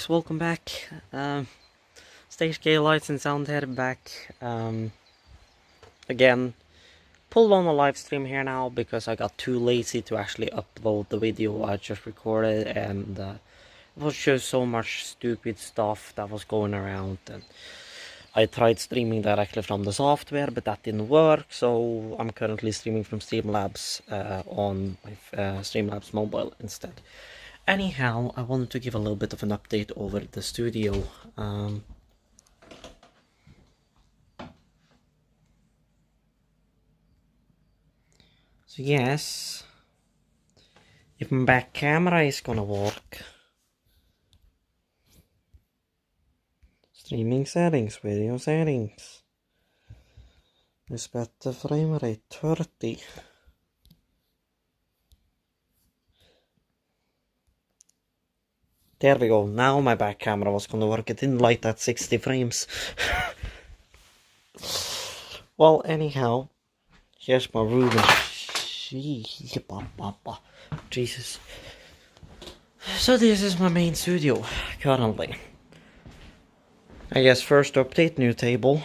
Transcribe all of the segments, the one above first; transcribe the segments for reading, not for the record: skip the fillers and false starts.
folks, welcome back. Stage K Lights and Sound here back. Again, pulled on a live stream here now because I got too lazy to actually upload the video I just recorded, and it was just so much stupid stuff that was going around. And I tried streaming directly from the software, but that didn't work, so I'm currently streaming from Streamlabs on my Streamlabs mobile instead. Anyhow, I wanted to give a little bit of an update over the studio. So yes, if my back camera is gonna work. Streaming settings, video settings. This better frame rate 30. There we go, now my back camera was gonna work. It didn't like that 60 frames. Well, anyhow, here's my room. Jesus. So this is my main studio, currently. I guess first update, new table.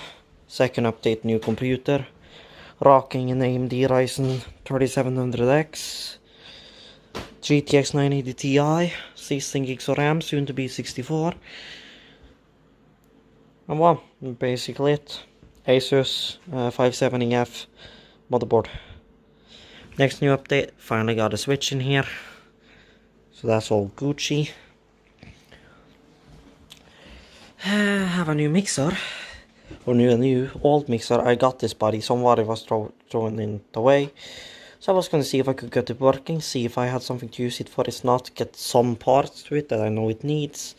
Second update, new computer. Rocking an AMD Ryzen 3700X. GTX 980 Ti, 16 gigs of RAM, soon to be 64. And well, basically it. Asus 570F motherboard. Next new update, finally got a switch in here. So that's all Gucci. Have a new mixer. Or old mixer. I got this body, somebody was throwing it away. So I was going to see if I could get it working, see if I had something to use it for. If not, get some parts to it that I know it needs,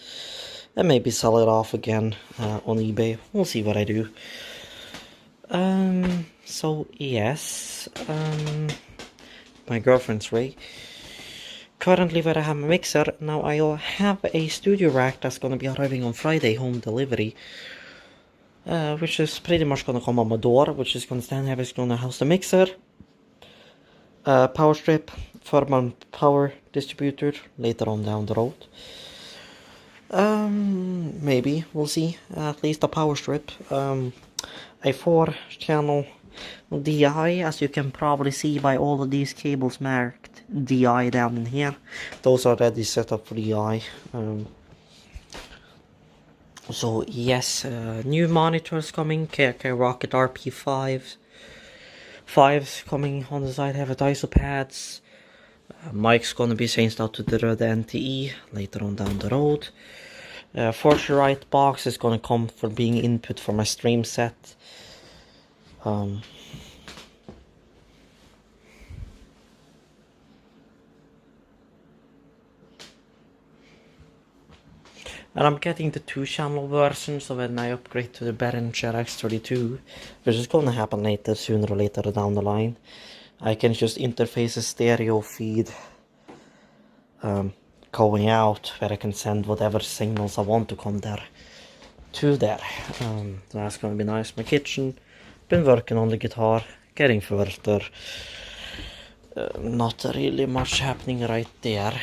and maybe sell it off again on eBay. We'll see what I do. So yes, my girlfriend's Ray. Currently where I have my mixer, now I have a studio rack that's going to be arriving on Friday, home delivery. Which is pretty much going to come on my door, which is going to stand here, it's going to house the mixer. Power strip, thermal power distributor later on down the road. Maybe, we'll see, at least a power strip. A 4-channel DI, as you can probably see by all of these cables marked DI down in here. Those are already set up for DI. So yes, new monitors coming, KK Rocket RP5. 5's coming on the side, have ISO pads. Mic's gonna be changed out to the Rode NTE later on down the road. Fortune box is gonna come for being input for my stream set. And I'm getting the 2-channel version, so when I upgrade to the Behringer X32, which is going to happen later, sooner or later down the line, I can just interface a stereo feed going out, where I can send whatever signals I want to come there to there. That's going to be nice. My kitchen, been working on the guitar, getting further. Not really much happening right there.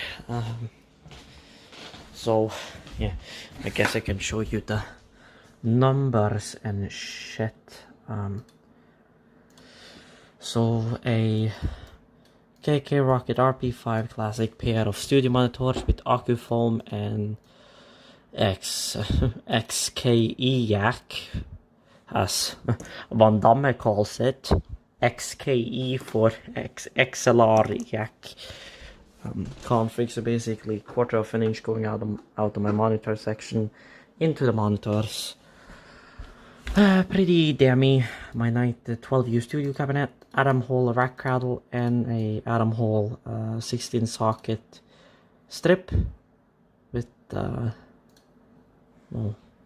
So yeah, I guess I can show you the numbers and shit. So a KK Rocket RP5 Classic pair of studio monitors with Accufoam and XKE jack, as Van Damme calls it. XKE for XLR jack. Config, so basically 1/4 of an inch going out of my monitor section into the monitors. Pretty damny. My 12U studio cabinet, Adam Hall rack cradle, and a Adam Hall 16 socket strip with well,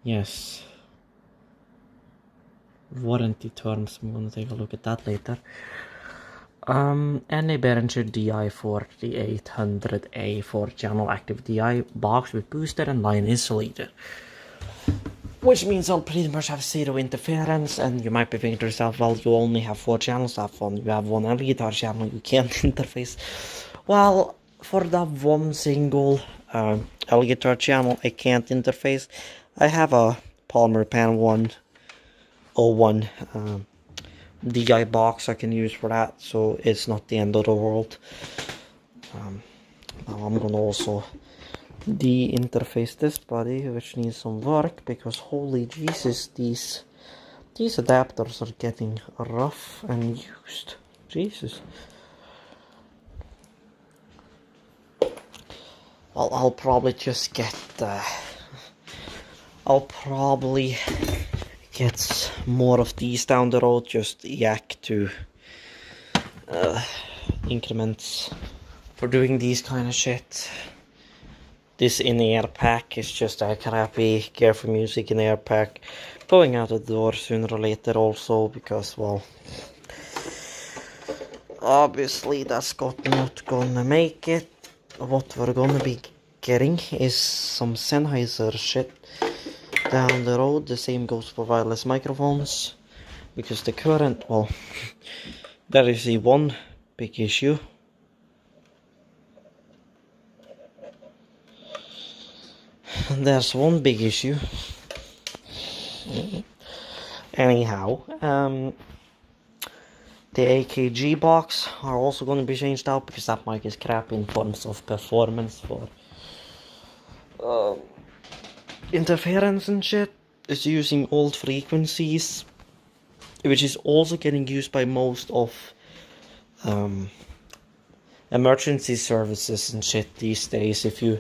yes, warranty terms. I'm gonna take a look at that later. And a Behringer DI4800A 4-channel active DI box with booster and line insulator. Which means I'll pretty much have 0 interference, and you might be thinking to yourself, well, you only have 4 channels, that one, you have one guitar channel, you can't interface. Well, for that one single Elgato channel I can't interface. I have a Polymer Pen 101 DI box I can use for that, so it's not the end of the world. Now I'm gonna also de-interface this body, which needs some work, because holy Jesus, these adapters are getting rough and used. Jesus. Well, I'll probably just get I'll probably get more of these down the road, just yak to increments for doing these kind of shit. This in-ear pack is just a crappy Careful Music in-ear pack, going out the door sooner or later also, because, well, obviously that's not gonna make it. What we're gonna be getting is some Sennheiser shit down the road. The same goes for wireless microphones, because the current, well, there is the one big issue. And there's one big issue. Anyhow, the AKG box are also going to be changed out, because that mic is crap in terms of performance for interference and shit. It's using old frequencies, which is also getting used by most of emergency services and shit these days. If you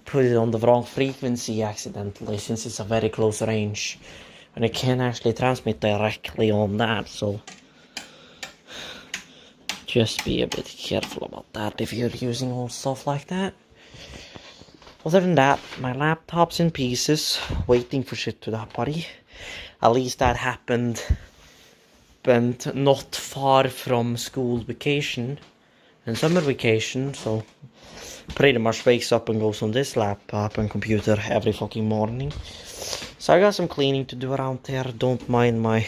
put it on the wrong frequency accidentally, since it's a very close range, and it can actually transmit directly on that, so just be a bit careful about that if you're using old stuff like that. Other than that, my laptop's in pieces, waiting for shit to that body. At least that happened, but not far from school vacation and summer vacation, so pretty much wakes up and goes on this laptop and computer every fucking morning. So I got some cleaning to do around here. Don't mind my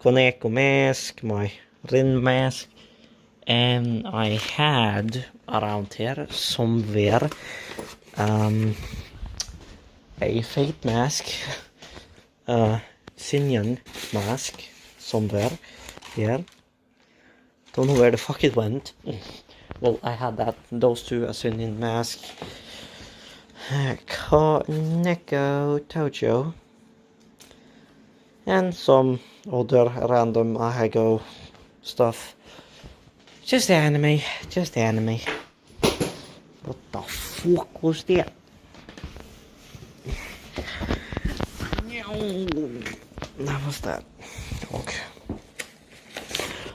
Coneco mask, my Rin mask, and I had around here somewhere a Fate mask, Sinyan mask somewhere here. Don't know where the fuck it went. Well, I had those two, a Sinyan mask, Neko Tojo, and some other random Ahago stuff. Just anime. What the fuck was that? That was that. Okay.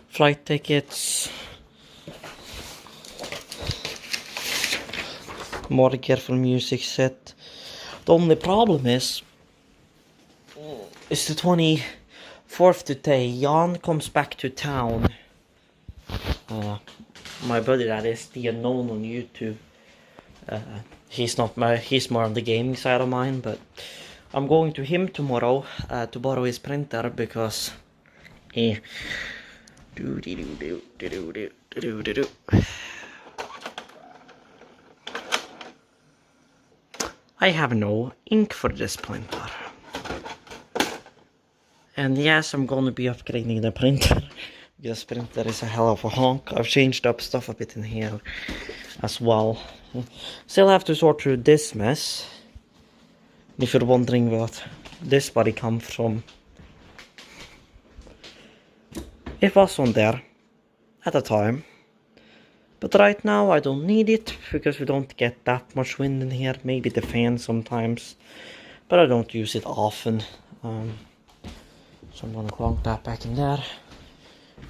Flight tickets. More Careful Music set. The only problem is it's the 24th today. Jan comes back to town. My buddy, that is, the unknown on YouTube. He's more on the gaming side of mine, but I'm going to him tomorrow to borrow his printer, because I have no ink for this printer. And yes, I'm going to be upgrading the printer. This printer is a hell of a honk. I've changed up stuff a bit in here as well. Still have to sort through this mess. If you're wondering what this body comes from, it was on there at the time. But right now I don't need it, because we don't get that much wind in here. Maybe the fan sometimes, but I don't use it often. So I'm gonna clonk that back in there.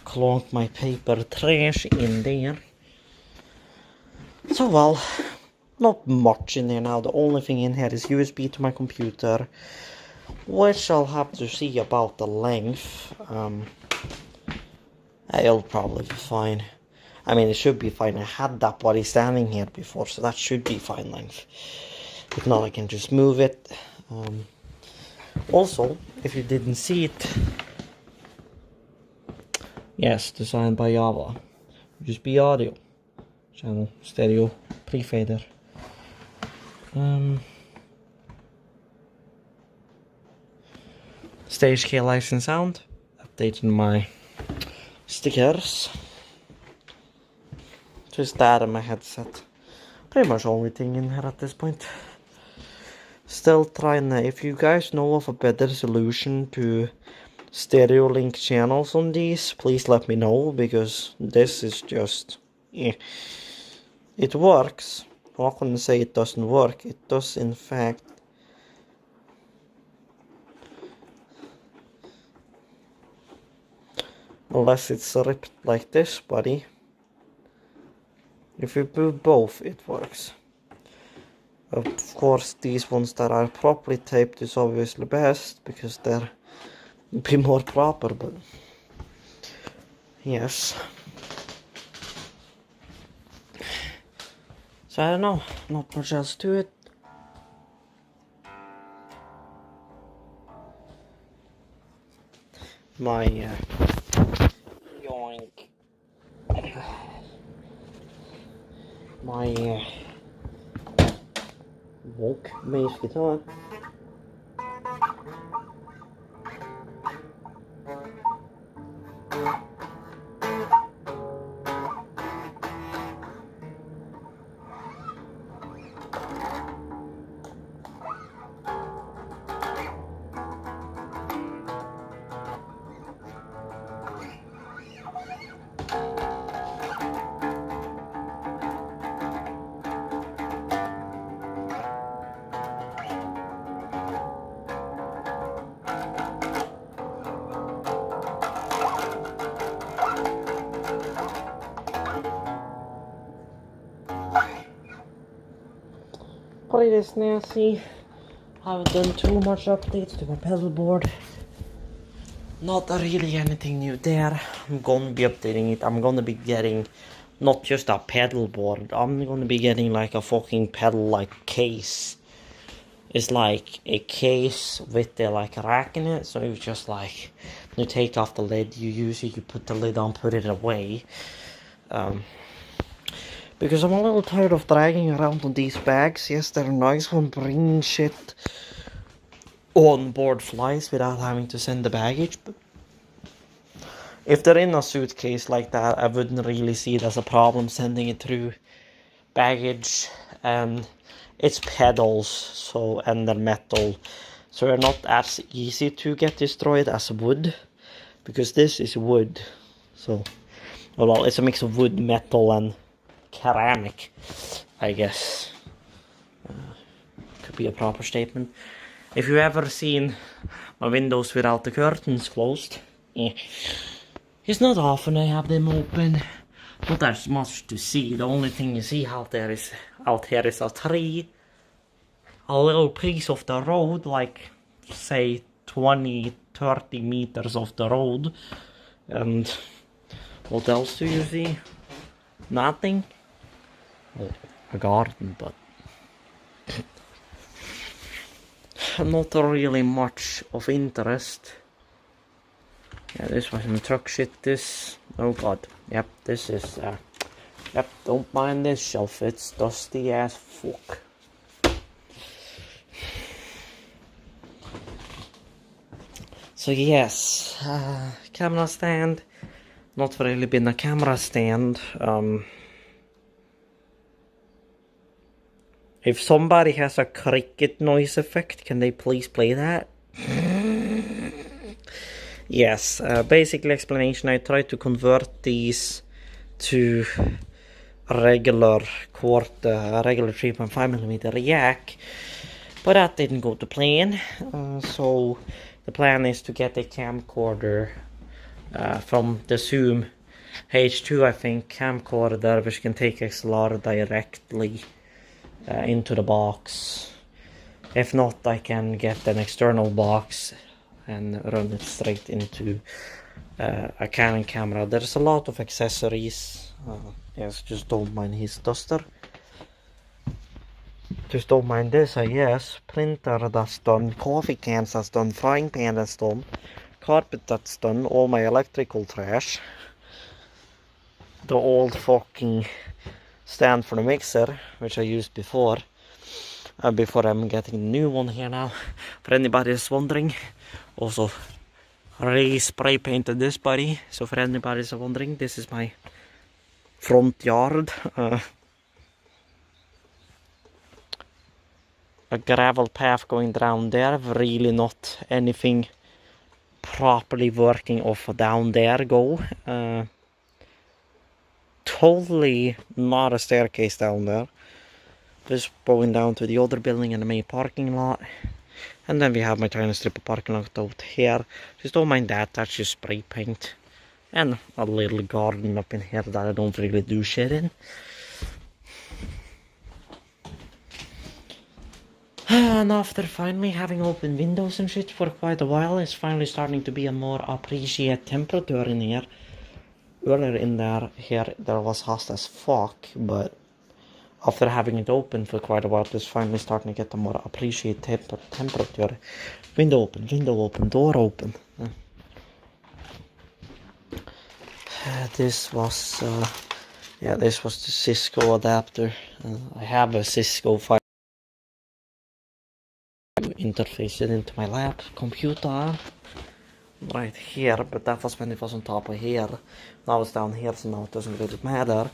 Clonk my paper trash in there. So, well, not much in there now. The only thing in here is USB to my computer, which I'll have to see about the length. It'll probably be fine. I mean, it should be fine. I had that body standing here before, so that should be fine length. If not, I can just move it. Also, if you didn't see it, yes, designed by Java. USB audio, channel, stereo, pre-fader. Stage K license sound. Updating my stickers. Just that and my headset. Pretty much only thing in here at this point. Still trying, if you guys know of a better solution to stereo link channels on these, please let me know, because this is just, it works. I'm not gonna say it doesn't work. It does in fact. Unless it's ripped like this, buddy. If you do both, it works. Of course, these ones that are properly taped is obviously best, because they're a bit more proper, but yes. So I don't know, not much else to it. My yoink. My woke bass guitar. Pretty snazzy. Haven't done too much updates to my pedal board. Not really anything new there. I'm gonna be updating it. I'm gonna be getting not just a pedal board. I'm gonna be getting like a fucking pedal like case. It's like a case with the like rack in it. So you just like, you take off the lid, you use it, you put the lid on, put it away. Because I'm a little tired of dragging around on these bags. Yes, they're nice when bringing shit on board flights without having to send the baggage. But if they're in a suitcase like that, I wouldn't really see it as a problem sending it through baggage. And it's pedals, so, and they're metal, so they're not as easy to get destroyed as wood, because this is wood. So, well, it's a mix of wood, metal, and ceramic, I guess. Could be a proper statement. If you ever seen my windows without the curtains closed, it's not often I have them open. Not as much to see. The only thing you see out here is a tree, a little piece of the road, like say 20-30 meters of the road, and what else do you see? Nothing. Well, a garden, but not really much of interest. Yeah, this was some truck shit. This, oh god, yep, this is, yep, don't mind this shelf, it's dusty as fuck. So yes, camera stand, not really been a camera stand. If somebody has a cricket noise effect, can they please play that? Yes, basically explanation, I tried to convert these to a regular 3.5mm yak, but that didn't go to plan. So the plan is to get a camcorder from the Zoom H2, I think, camcorder, which can take XLR directly into the box. If not, I can get an external box and run it straight into a Canon camera. There's a lot of accessories. Yes, just don't mind his duster. Just don't mind this, I guess. Printer that's done, coffee cans that's done, frying pan that's done, carpet that's done, all my electrical trash. The old fucking stand for the mixer, which I used before. before I'm getting a new one here now. For anybody who's wondering, also spray painted this body. So for anybody who's wondering, this is my front yard. A gravel path going down there, really not anything properly working off down there go. Totally not a staircase down there. Just going down to the other building in the main parking lot. And then we have my tiny strip of parking lot out here. Just don't mind that, that's just spray paint. And a little garden up in here that I don't really do shit in. And after finally having open windows and shit for quite a while, it's finally starting to be a more appreciated temperature in here. Earlier in there was hot as fuck, but after having it open for quite a while, it's finally starting to get a more appreciated temperature. Window open, door open. This was the Cisco adapter. I have a Cisco 5 interface it into my lab computer right here, but that was when it was on top of here. Now it's down here, so now it doesn't really matter.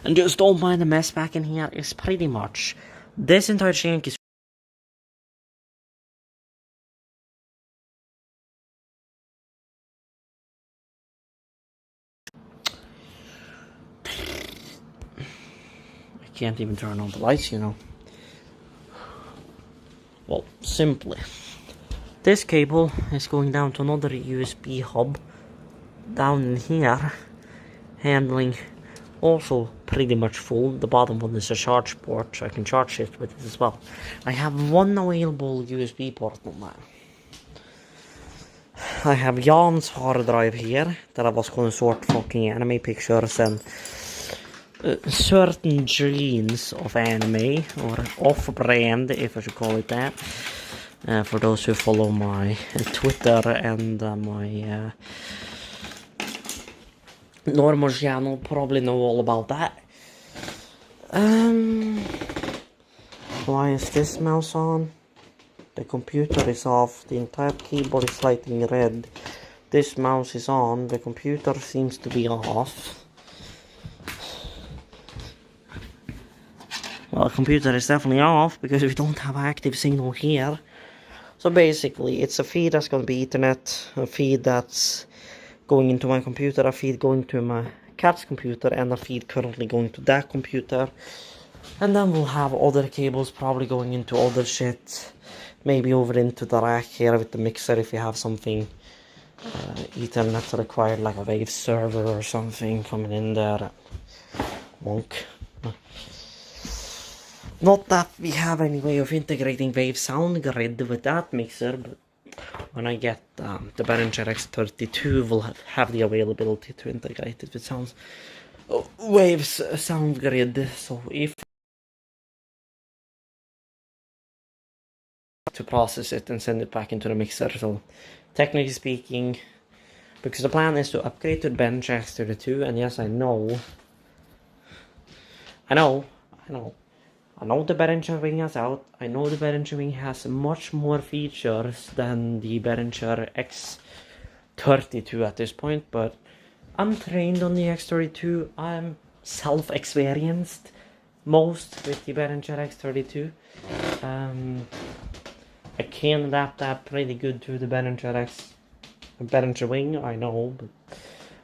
And just don't mind the mess back in here. It's pretty much this entire shank is I can't even turn on the lights, you know. Well, simply this cable is going down to another USB hub down in here, handling also pretty much full. The bottom one is a charge port, so I can charge it with it as well. I have one available USB port on that. I have Jan's hard drive here that I was going to sort fucking anime pictures and certain genes of anime, or off-brand if I should call it that. For those who follow my Twitter and my normal channel, probably know all about that. Why is this mouse on? The computer is off, the entire keyboard is lighting red. This mouse is on, the computer seems to be off. Well, the computer is definitely off because we don't have active signal here. So basically, it's a feed that's going to be Ethernet, a feed that's going into my computer, a feed going to my cat's computer, and a feed currently going to that computer. And then we'll have other cables probably going into other shit. Maybe over into the rack here with the mixer if you have something Ethernet required, like a Wave server or something coming in there. Monk. Not that we have any way of integrating Wave Sound Grid with that mixer, but when I get the Behringer X32, we'll have the availability to integrate it with Wave's Sound Grid. So if to process it and send it back into the mixer, so technically speaking, because the plan is to upgrade to the Behringer X32, and yes, I know the Behringer Wing is out. I know the Behringer Wing has much more features than the Behringer X32 at this point, but I'm trained on the X32. I'm self-experienced most with the Behringer X32. I can adapt that pretty good to the Behringer Wing, I know, but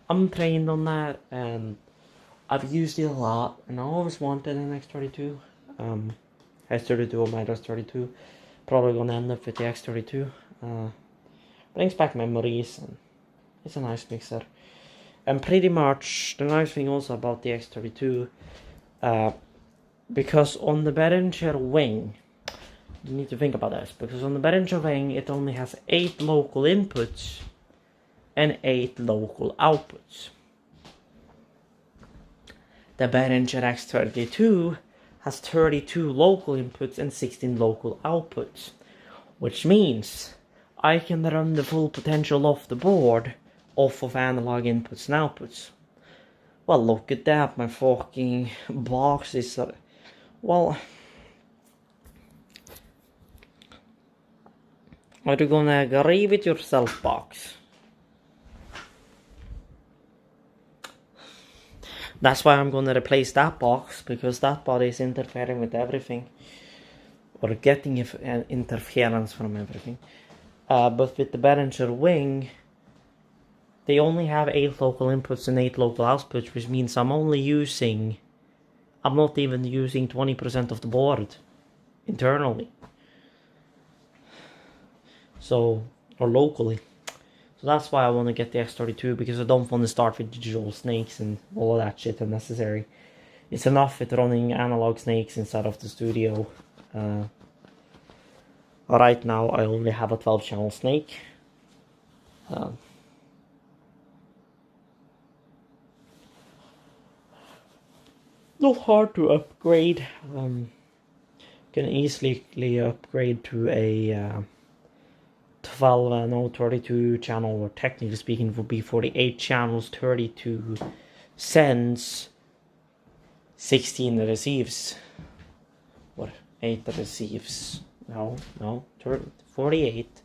I'm trained on that, and I've used it a lot, and I always wanted an X32. S32 or my S32. Probably gonna end up with the X32. Brings back memories, and it's a nice mixer. And pretty much the nice thing also about the X32, because on the Behringer Wing, you need to think about this, because on the Behringer Wing it only has 8 local inputs and 8 local outputs. The Behringer X32 has 32 local inputs and 16 local outputs, which means I can run the full potential off the board off of analog inputs and outputs. Well, look at that, my fucking box is well, Are you gonna agree with yourself, Box? That's why I'm gonna replace that box, because that body is interfering with everything. Or getting interference from everything. But with the Behringer wing, they only have 8 local inputs and 8 local outputs, which means I'm not even using 20% of the board internally. So, or locally. So that's why I want to get the X32, because I don't want to start with digital snakes and all of that shit unnecessary. It's enough with running analog snakes inside of the studio. Right now I only have a 12 channel snake. Not hard to upgrade. Can easily upgrade to a 12, no, 32 channel, or technically speaking it would be 48 channels, 32 sends, 16 receives. What? 8 receives. No, 48,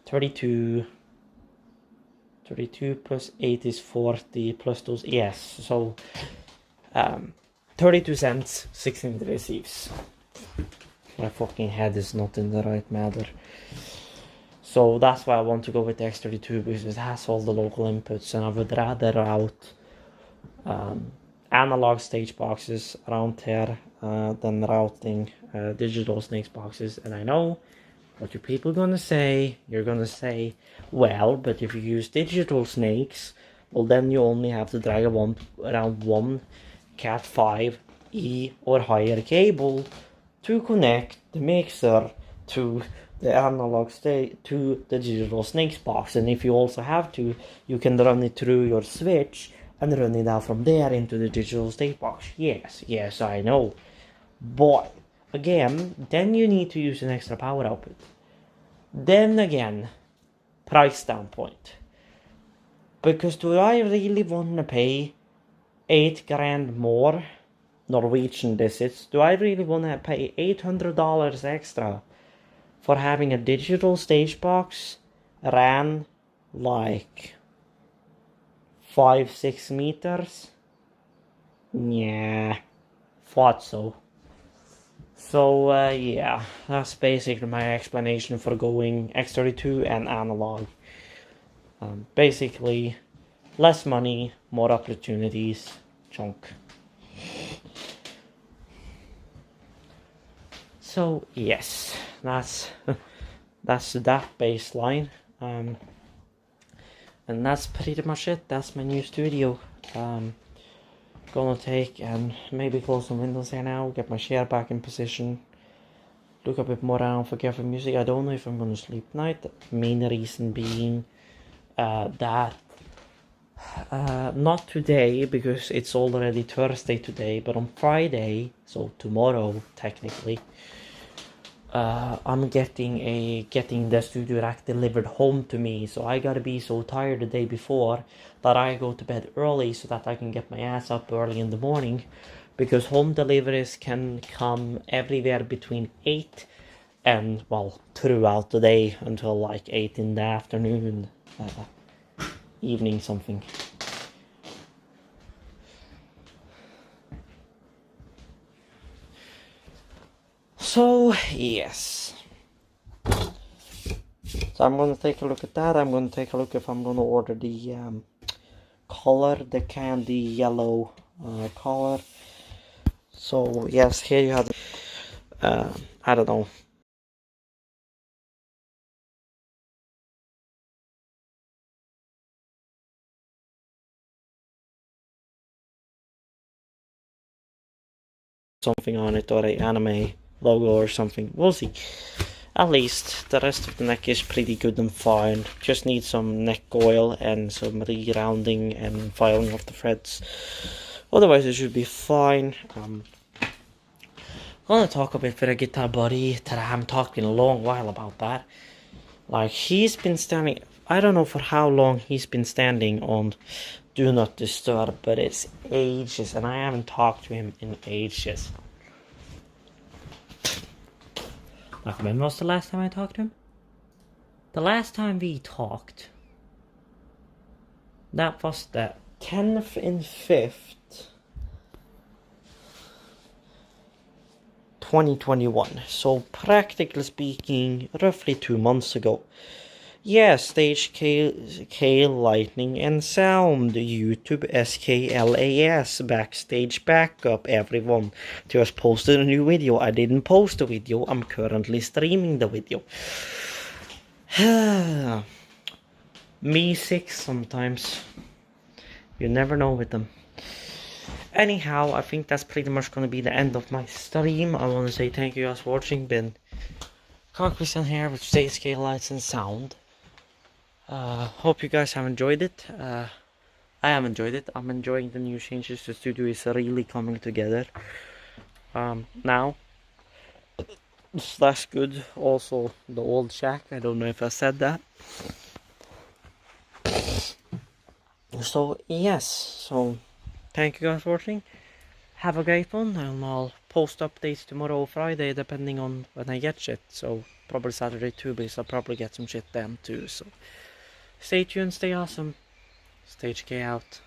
32 plus 8 is 40, plus those, yes, so 32 cents, 16 receives. My fucking head is not in the right matter. So that's why I want to go with the X32, because it has all the local inputs, and I would rather route analog stage boxes around here than routing digital snakes boxes. And I know what you people are gonna say. You're gonna say, well, but if you use digital snakes, well, then you only have to drag around one Cat 5e or higher cable to connect the mixer to the analog state to the digital snakes box. And if you also have to, you can run it through your switch and run it out from there into the digital snake box. Yes, I know. But again, then you need to use an extra power output. Then again, price standpoint. Because do I really want to pay 8 grand more Norwegian visits? Do I really want to pay $800 extra for having a digital stage box ran like 5-6 meters? Yeah, thought so. So yeah, that's basically my explanation for going X32 and analog. Basically, less money, more opportunities, chunk. So yes, that's that baseline, and that's pretty much it. That's my new studio. Gonna take and maybe close some windows here now, get my chair back in position, look a bit more around for careful music. I don't know if I'm gonna sleep tonight. The main reason being that not today, because it's already Thursday today, but on Friday, so tomorrow technically, I'm getting the studio rack delivered home to me. So I gotta be so tired the day before that I go to bed early so that I can get my ass up early in the morning, because home deliveries can come everywhere between 8 and, well, throughout the day until like 8 in the afternoon, evening something. So yes, so I'm gonna take a look at that. I'm gonna take a look if I'm gonna order the color, the candy yellow color. So yes, here you have I don't know, something on it, or a anime logo or something. We'll see. At least the rest of the neck is pretty good and fine. Just need some neck oil and some re-rounding and filing of the threads. Otherwise it should be fine. I'm gonna talk a bit with a guitar buddy that I haven't talked in a long while about that. Like, he's been standing, I don't know for how long he's been standing on Do Not Disturb, but it's ages, and I haven't talked to him in ages. Like, when was the last time I talked to him? The last time we talked, that was the 10th and 5th, 2021. So practically speaking, roughly 2 months ago. Yeah, Stage K Lightning and Sound, YouTube SKLAS, Backstage Backup, everyone. Just posted a new video. I didn't post the video, I'm currently streaming the video. Me sick sometimes. You never know with them. Anyhow, I think that's pretty much gonna be the end of my stream. I wanna say thank you guys for watching. Been Christian here with Stage K Lights and Sound. Hope you guys have enjoyed it. I have enjoyed it. I'm enjoying the new changes. The studio is really coming together. Now, slash good. Also, the old shack. I don't know if I said that. So, yes. So, thank you guys for watching. Have a great one. And I'll post updates tomorrow or Friday, depending on when I get shit. So, probably Saturday too, because I'll probably get some shit then too. So, stay tuned, stay awesome. Stage K out.